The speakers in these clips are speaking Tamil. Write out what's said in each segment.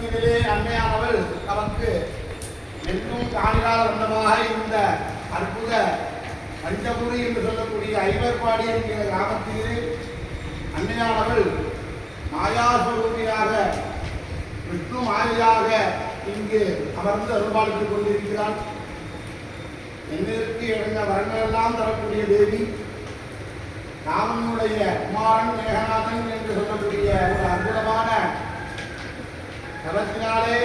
தலத்திலே அன்னையானவள் நமக்கு என்றும் காணிகால வண்ணமாக இந்த அற்புத பஞ்சபுரி என்று சொல்லக்கூடிய ஐவர்பாடி என்கிற கிராமத்திலே அன்னையானவள் மாயாஸ்வரூபியாக விஷ்ணு மாயாக இங்கு அமர்ந்து அருள்பாலித்துக் கொண்டிருக்கிறாள். என்னிற்கு இழந்த வரங்களெல்லாம் தரக்கூடிய தேவி, ராமனுடைய குமாரன் மேகநாதன் என்று சொல்லக்கூடிய ஒரு அற்புதமான தவத்தினாலே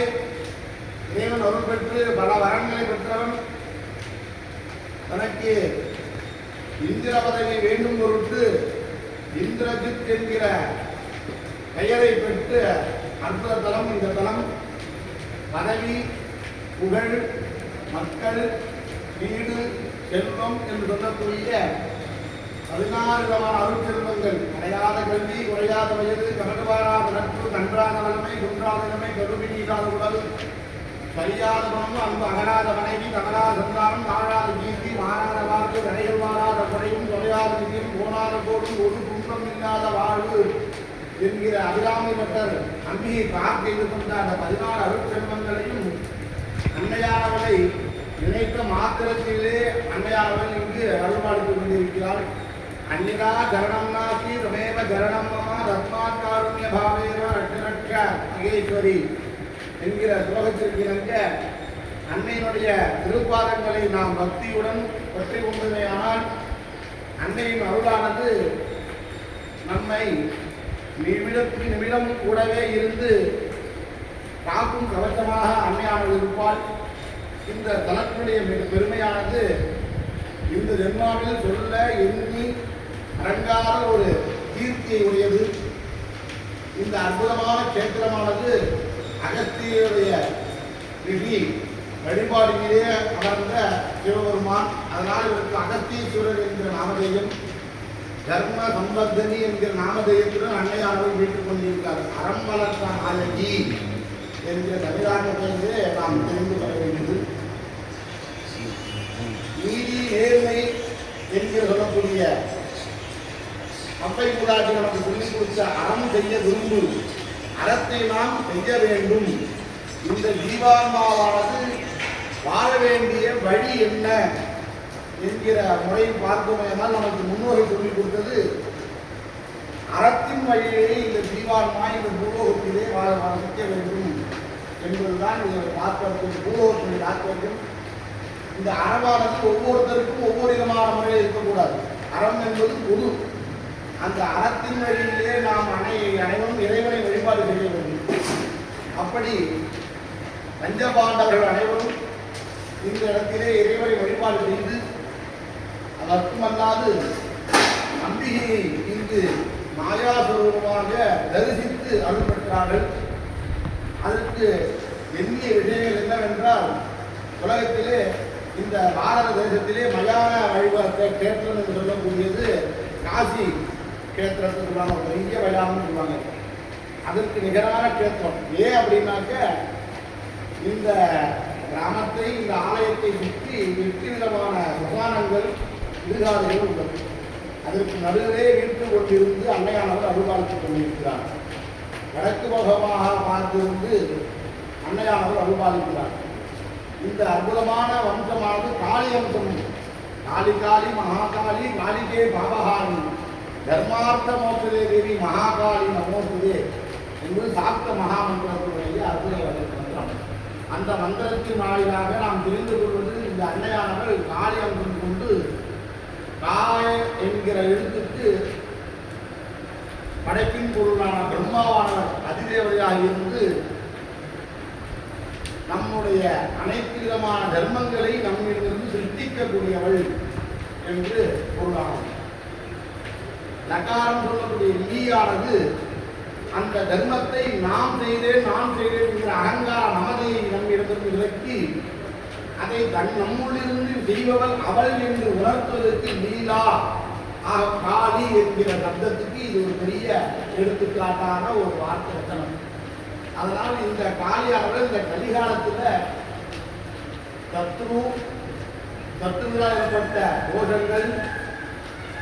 இறைவன் அருள் பெற்று பல வரங்களை பெற்றவன். தனக்கு இந்திர பதவி வேண்டும் பொருட்டு இந்திரஜித் என்கிற பெயரை பெற்று அற்புத தலம் இந்த தலம். பதவி, புகழ், மக்கள், வீடு, செல்வம் என்று சொல்லக்கூடிய 16 விதமான அருள் செல்வங்கள், அடையாத கல்வி, குறையாத வயது, கமடுவாராத நட்பு, கன்றாத வளமை, குன்றாத இளமை, கருவினீடாத உடல், சரியாத குணமும், அன்பு அகலாத மனைவி, தகலாத சந்தானம், தாழாத கீர்த்தி, மாறாத வாக்கு, கடைகள் மாறாத குறையும், தொலையாத நிதியும், போனாத போடும், ஒரு குன்றம் இல்லாத வாழ்வு என்கிற அபிராமி பட்டர் அம்பிகை பார்க்க இது கொண்ட அந்த 16 அருள் செல்வங்களையும் அன்னையானவளை நினைத்த மாத்திரத்திலே அன்னையானவள் இங்கு அருள்பாலித்துக் கொண்டிருக்கிறாள். அன்னிதா ஜரணம் நாசி ரமேவ ஜரணம் மம ரத்மாத் காருண்ய பாவேவ ரட்சரட்ச மகேஸ்வரி என்கிற ஸ்லோகத்திற்கு இணங்க அன்னையினுடைய திருப்பாதங்களை நாம் பக்தியுடன் பற்றி கொண்டமையானால் அன்னையின் அருளானது நம்மை நிமிடத்துக்கு நிமிடம் கூடவே இருந்து காக்கும் கவசமாக அன்னையானவள் இருப்பாள். இந்த தலத்தினுடைய பெருமையானது இந்த ஜென்மாவில் சொல்ல எண்ணி அடங்காத ஒரு கீர்த்தியை உடையது. இந்த அற்புதமான கேத்திரமானது அகஸ்தியருடைய விதி வழிபாடுகளே அமர்ந்த சிவபெருமான். அதனால் இவருக்கு அகஸ்தீஸ்வரர் என்கிற நாமதேயம், தர்ம சம்பத்தனி என்கிற நாமதேயத்துடன் அன்னையானவர்கள் வீட்டுக் கொண்டிருக்கிறார். அறம் வளர்த்த நாயகி என்கிற தமிழாக்கத்திலே நாம் தெரிந்து கொள்ள வேண்டியது. நீதி நேர்மை என்கிற சொல்லக்கூடிய அப்பை கூடாது நமக்கு சொல்லிக் கொடுத்த அறம் செய்ய விரும்பு, அறத்தை நாம் செய்ய வேண்டும். இந்த ஜீவான்மாவானது வாழ வேண்டிய வழி என்ன என்கிற முறையை பார்ப்போமேனால் நமக்கு முன்னோர்கள் சொல்லிக் கொடுத்தது அறத்தின் வழியிலே இந்த ஜீவான்மா இந்த பூலோகத்திலே வாழ வைக்க வேண்டும் என்பதுதான் இதை பார்ப்பதற்கு பூலோகத்தினுடைய தாற்பயம். இந்த அறவானது ஒவ்வொருத்தருக்கும் ஒவ்வொரு விதமான முறையில் இருக்கக்கூடாது. அறம் என்பது பொது. அந்த அறத்தின் வழியிலே நாம் அனைவரும் இறைவனை வழிபாடு செய்ய வேண்டும். அப்படி பஞ்சபாண்டவர்கள் அனைவரும் இந்த இடத்திலே இறைவனை வழிபாடு செய்து அதற்குமல்லாது நம்பிக்கையை இங்கு மாயாஸ்வரூபமாக தரிசித்து அருள் பெற்றார்கள். அதற்கு எண்ணிய விஷயங்கள் என்னவென்றால், உலகத்திலே இந்த பாரத தேசத்திலே மயான வழிபாட்டை கேத்திரம் என்று சொல்லக்கூடியது காசி கேத்திரத்துக்கு ஒரு பெரிய வயலான்னு சொல்லுவாங்க. அதற்கு நிகரான கேத்திரம் ஏன் அப்படின்னாக்க, இந்த கிராமத்தை இந்த ஆலயத்தை சுற்றி 8 விதமான பிரதானங்கள் இடுகாடுகள் உள்ளது. அதற்கு நடுவிலே வீட்டு கொண்டிருந்து அன்னையானவர் அருள்பாலித்துக் கொண்டிருக்கிறார். வடக்கு முகமாக பார்த்திருந்து அன்னையானவர் அருள்பாலிக்கிறார். இந்த அற்புதமான வம்சமானது காளி வம்சம். காளி காளி மகாகாளி காளிகே பாபகாளி தர்மார்த்த மோட்சதே தேவி மகாகாளி நமோஸ்துதே என்பது சாக்த மகாமந்திரத்துடைய அற்புத மந்திரம். அந்த மந்திரத்தின் வாயிலாக நாம் தெரிந்து கொள்வது, இந்த அன்னையானவர்கள் காளி வம்சம் கொண்டு காய என்கிற எழுத்துக்கு படைப்பின் பொருளான பிரம்மாவானவர் அதிதேவதையாக இருந்து நம்முடைய அனைத்து விதமான தர்மங்களை நம்மிடமிருந்து சிருஷ்டிக்கக்கூடியவள் என்று பொருளானது. லகாரம் சொல்லக்கூடிய லீயானது அந்த தர்மத்தை நாம் செய்தேன் என்கிற அகங்கார மமதையை நம்மிடத்திற்கு விலக்கி அதை நம்முள்ளிருந்து செய்பவள் அவள் என்று உணர்த்துவதற்கு லீலா காளி என்கிற சப்தத்துக்கு இது ஒரு பெரிய எடுத்துக்காட்டான ஒரு வார்த்தை வச்சனம். அதனால் இந்த காளியானவர்கள் இந்த கலிகாலத்தில் சத்துருவால் ஏற்பட்ட தோஷங்கள்,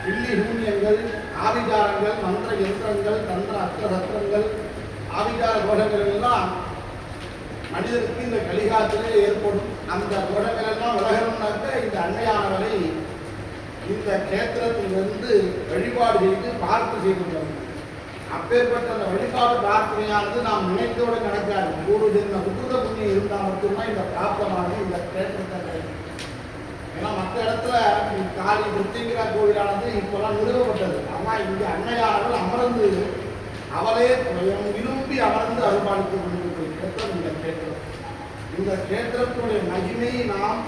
பில்லி சூன்யங்கள், ஆவிகாரங்கள், மந்திர யந்திரங்கள், தந்திர அஸ்திர சத்திரங்கள், ஆவிகார தோஷங்கள் எல்லாம் மனிதனுக்கு இந்த கலிகாலத்திலே ஏற்படும் அந்த தோஷங்கள் எல்லாம் விலகணும்னாக்க இந்த அன்னையானவரை இந்த கேத்திரத்திலிருந்து வழிபாடு செய்து பார்த்து செய்துள்ளோம். அப்பேற்பட்ட அந்த வழிபாடு பிரார்த்தனையானது நாம் நினைத்தோட கணக்காது. ஒரு ஜென்ம புத்திர புண்ணியம் இருந்தால் மட்டும்தான் இந்த பிராப்தமானது இந்த கேத்திரத்தை கிடைக்கும். ஏன்னா மற்ற இடத்துல காளி புத்திங்கிற கோவிலானது இப்பெல்லாம் நிறுவப்பட்டது. ஆனால் இங்கே அன்னையானவள் அமர்ந்து அவளே விரும்பி அமர்ந்து அருள்பாலித்துக் கொண்டிருக்கிற கேத்திரம் இந்த கேத்திரம். இந்த கேத்திரத்தினுடைய மகிமையை நாம்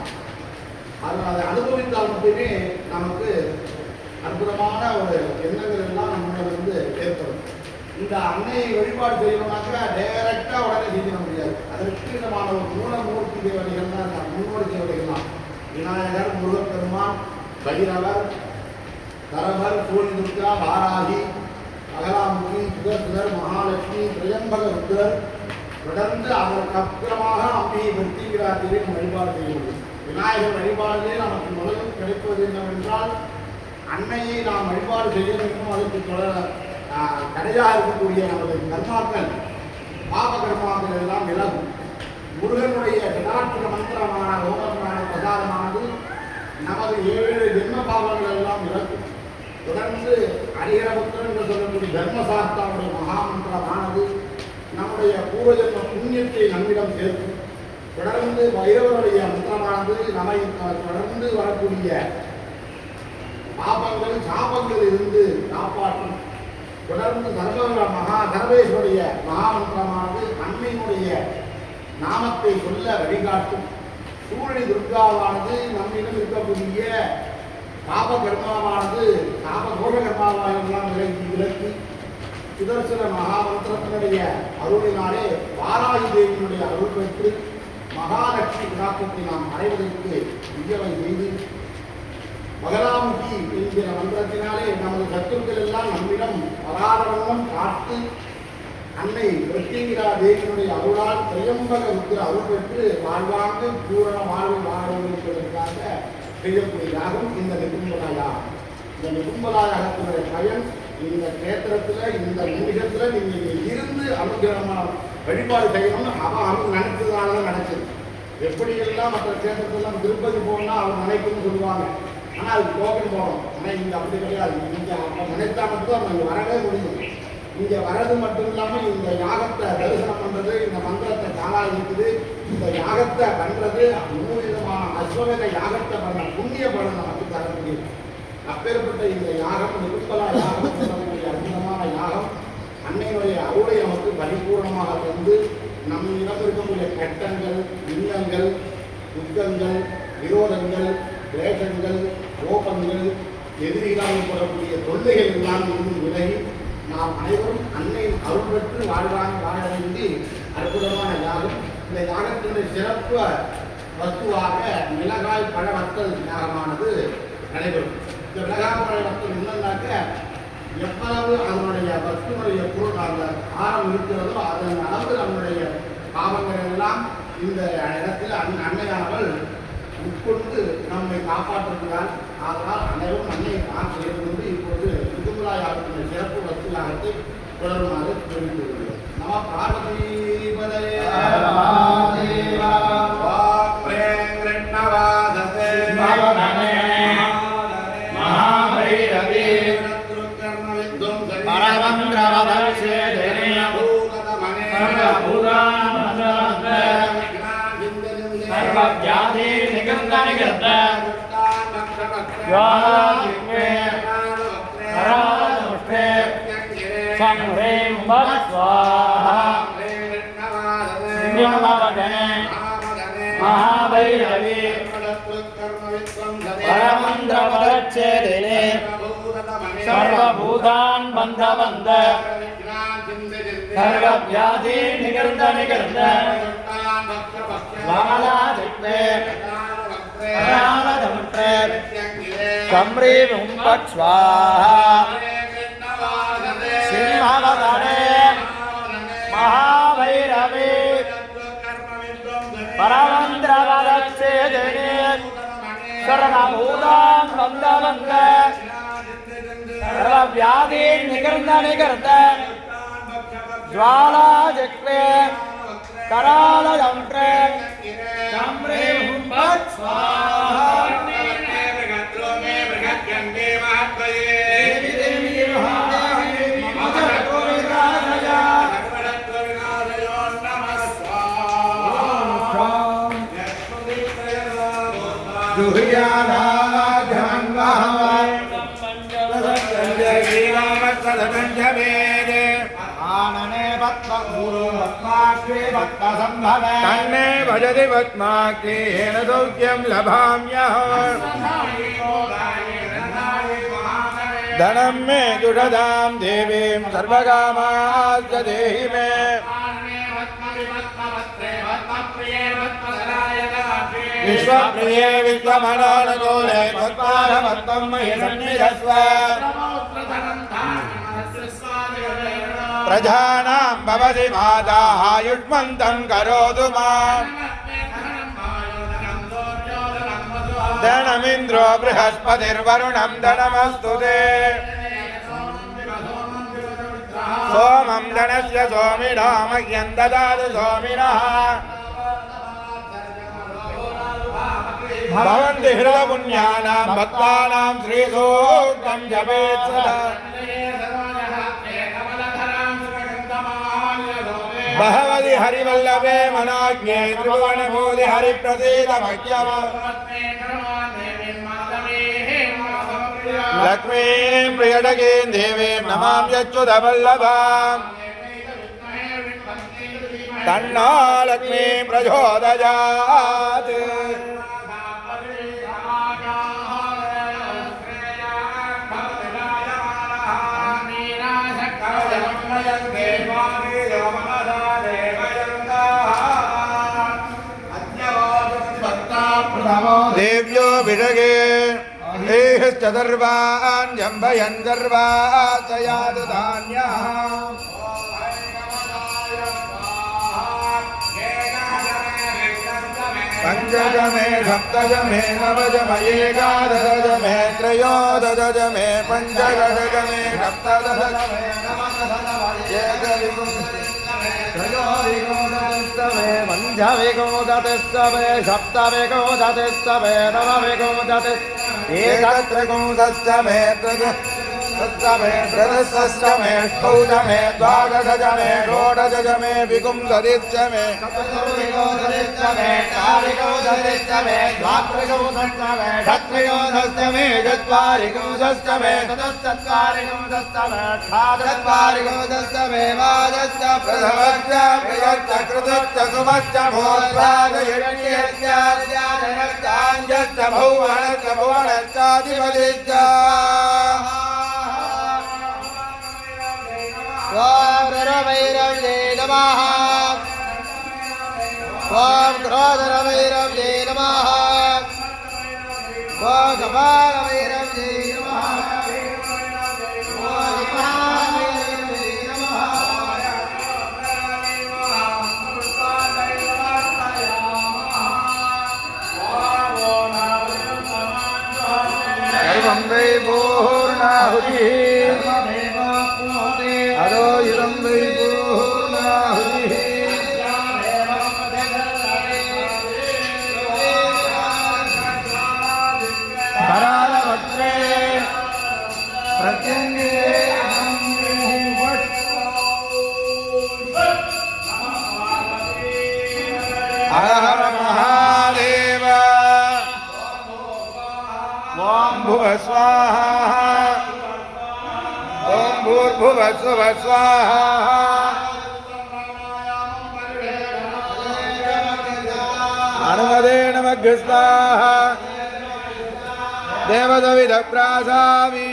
அதை அனுபவித்தால் மட்டுமே நமக்கு அற்புதமான ஒரு எண்ணங்கள் எல்லாம் நம்மளிருந்து ஏற்படும். இந்த அன்னையை வழிபாடு செய்யணும்னாக்கா டைரக்டாக உடனே செய்ய முடியாது. அதற்கு விதமான ஒரு மூலமூர்த்தி தேவதைகள் தான் முன்னோடி தேவதைகள் தான். விநாயகர், முருகப்பெருமான், பைரவர், கரவர், சூழி துர்கா, வாராகி, அகலாமுகி, சுதர்சுதர், மகாலட்சுமி, திரையம்பக ருத்ரர், தொடர்ந்து அதற்கு அப்புறமாக அம்மையை வெற்றிகிறார்களே நம்ம வழிபாடு செய்ய முடியும். விநாயகர் வழிபாடுகளே நமக்கு முதலில் கிடைப்பது என்னவென்றால் அன்னையை நாம் வழிபாடு செய்ய வேண்டும். அதற்கு தடையாக இருக்கக்கூடிய நமது கர்மாக்கள், பாப கர்மாக்கள் எல்லாம் விலகும். முருகனுடைய கடாட்சிக மந்திரமான ஓகமான பிரசாதமானது நமது 7 ஜென்ம பாவங்கள் எல்லாம் விலகும். தொடர்ந்து ஹரிஹரபுத்திரன் என்று சொல்லக்கூடிய தர்மசாஸ்தாவுடைய மகாமந்திரமானது நம்முடைய பூர்வஜன்ம புண்ணியத்தை நம்மிடம் சேர்க்கும். தொடர்ந்து பைரவருடைய மந்திரமானது நம்மை தொடர்ந்து வரக்கூடிய பாபங்கள் சாபங்கள் இருந்து காப்பாற்றும். தொடர்ந்து சர்வேஸ்வருடைய மகாமந்திரமானது அன்னையினுடைய நாமத்தை சொல்ல வழிகாட்டும். சூழி துர்காவானது நம்மிடம் இருக்கக்கூடிய பாப கர்மாவானது பாப கோஷ கர்மாவானெல்லாம் விலக்கி சுதர்சன மகாமந்திரத்தினுடைய அருளினாலே வாராகி தேவியினுடைய அருள் பெற்று மகாலட்சுமி விழாக்கத்தை நாம் அடைவதற்கு விஜயவை செய்து மகளாமுகி என்கிற மந்திரத்தினாலே நமது சத்துக்கள் எல்லாம் நம்மிடம் பராதவனம் காத்து அன்னை பிரத்யேகிரா தேவியினுடைய அருளால் திரையம்பக ருத்ர அருள் பெற்று வாழ்வாங்க பூரண வாழ்வை வாழ என்பதற்காக செய்யக்கூடிய யாகம் இந்த நிகும்பலா யாகம். இந்த நிகும்பலா யாகத்தினுடைய பயன் இந்த கேத்திரத்தில் இந்த நிமிஷத்தில் நீங்கள் இருந்து அனுகிரகமான வழிபாடு செய்யணும்னு அவன் நினைச்சதுனால தான் நினைச்சது. எப்படியெல்லாம் மற்ற கேத்திரத்தெல்லாம் திருப்பதி போகணும்னா அவர் நினைக்கணும்னு சொல்லுவாங்க. ஆனால் அதுக்கு டோக்கன் போகணும். ஆனால் இங்கே அப்படி கிடையாது. இங்கே அப்போ நினைத்தா மட்டும் அவங்க இங்கே வரவே முடியும். இங்கே வர்றது மட்டும் இல்லாமல் இந்த யாகத்தை தரிசனம் பண்ணுறது, இந்த மந்திரத்தை காலால் இருக்குது, இந்த யாகத்தை பண்ணுறது 3 விதமான அஸ்வமேத யாகத்தை பண்ண புண்ணிய பலன் நமக்கு தர முடியும். அப்பேற்பட்ட இந்த யாகம் நிகும்பலா யாகம் சொல்லக்கூடிய அற்புதமான யாகம் அன்னையினுடைய அருளை நமக்கு பரிபூர்ணமாக தந்து நம்மிடம் இருக்கக்கூடிய கட்டங்கள், இன்னங்கள், துக்கங்கள், விரோதங்கள், கிளேசங்கள், கோபங்கள், எதிரிகளால் போடக்கூடிய தொல்லைகள் எல்லாம் இருந்து விலகி நாம் அனைவரும் அன்னையின் அருள் பெற்று வாழ வேண்டி அற்புதமான யாகம். இந்த யாகத்தினுடைய சிறப்பு வஸ்துவாக மிளகாய் பழ வத்தல் யாகமானது நடைபெறும். இந்த மிளகாய் பழ வத்தல் என்னன்னாக்க எவ்வளவு அதனுடைய வஸ்துனுடைய பொருள் அந்த ஆரம் இருக்கிறதோ அதன் அளவு நம்முடைய பாவங்கள் எல்லாம் இந்த இடத்தில் அன்னையானவள் உட்கொண்டு நம்மை காப்பாற்றுகிறார். அதனால் அனைவரும் அன்னையை தான் செய்து கொண்டு இப்பொழுது நிகும்பலா யாகத்தினுடைய சிறப்பு வஸ்து யாகத்தை தொடருமாறு தெரிவித்துள்ளது. நம பார்வதீபதே महाभैरवी परमंद्रमदच्छेदिने सर्वभूतान् बन्धवन्द सर्वव्याधि निगर्द निगर्द वालादित्ये रामदमुत्रे कम्री मुम्पत् स्वाहा सिंहावतारे महाभैरवी परमंद्रमदच्छेदिने सर्वभूतान् बन्धवन्द सर्वव्याधि निगर्द निगर्द ज्वालादित्ये करालयं प्रेम सम्रेम हुम्बत् स्वाहा देवी देवी महादेवी मम जगतो विराजया आनने भक्त गुरु भक्ताक्षे भक्त संभवे तन्ने भजति पद्माक्षी येन सौख्यं लभाम्यहम् धनं मे जुषदां देवीं सर्वकामाश्च देहि मे विश्वप्रिये विश्वमनोनुकूले त्वत्पादपद्मं मयि सन्निधत्स्व प्रजानां भवति माता आयुष्मन्तं करोतु माम् धनमिन्द्रो बृहस्पतिर्वरुणं धनमस्तु ते सोमं धनस्य सोमिनः मह्यं ददातु सोमिनः भवन्ति हृदपुण्यानां भक्तानां श्रीसूक्तं जपेत् सदा भगवति हरिवल्लभे मनाज्ञे त्रिभुवनभूति हरिप्रसीदमह्यम् लक्ष्मीं प्रियटकीं देवीं नमाम्यच्युतवल्लभाम् तन्नो लक्ष्मीं प्रचोदयात् देव्यो विषगे चतुर्वान् जम्भयन् सर्वासयातु धान्यः पञ्चदशमे सप्तदशमे नवदशमे एकादशदशमे त्रयोदशदशमे पञ्चदशदशमे सप्तदशदशमे त्रयोविंशतिस्तमे पञ्चविंशतिस्तमे सप्तविंशतिस्तमे नवविंशतिस्तमे एकत्रिंशत्तमे सप्तमे त्रयोदशमे षोडशमे द्वादशमे षोडशमे विंशतिस्तमे सप्तविंशतिस्तमे चारिंशतिस्तमे द्वात्रिंशत्तमे षट्त्रिंशत्तमे चत्वारिंशत्तमे चतुश्चत्वारिंशत्तमे अष्टाचत्वारिंशत्तमे द्वादश प्रथमश्च बृहश्च कृतश्च सुमश्च भूर्भागयज्ञश्च भुवनश्च भुवनश्चाधिपतिश्च क्रोधरवैरव्ये नमः ॐ क्रोधरवैरव्ये नमः ॐ कपालवैरव्ये नमः सर्वं वै पूर्णाहुतिः अदो इदं वै पूर्णाहुतिः करालभद्रे प्रत्यङ्गे हर हर महादेव ॐ भुवः स्वाहा ॐ भूर्भुवः स्वः स्वाहा हनुमते नमः स्वाहा देवदविदप्रासामि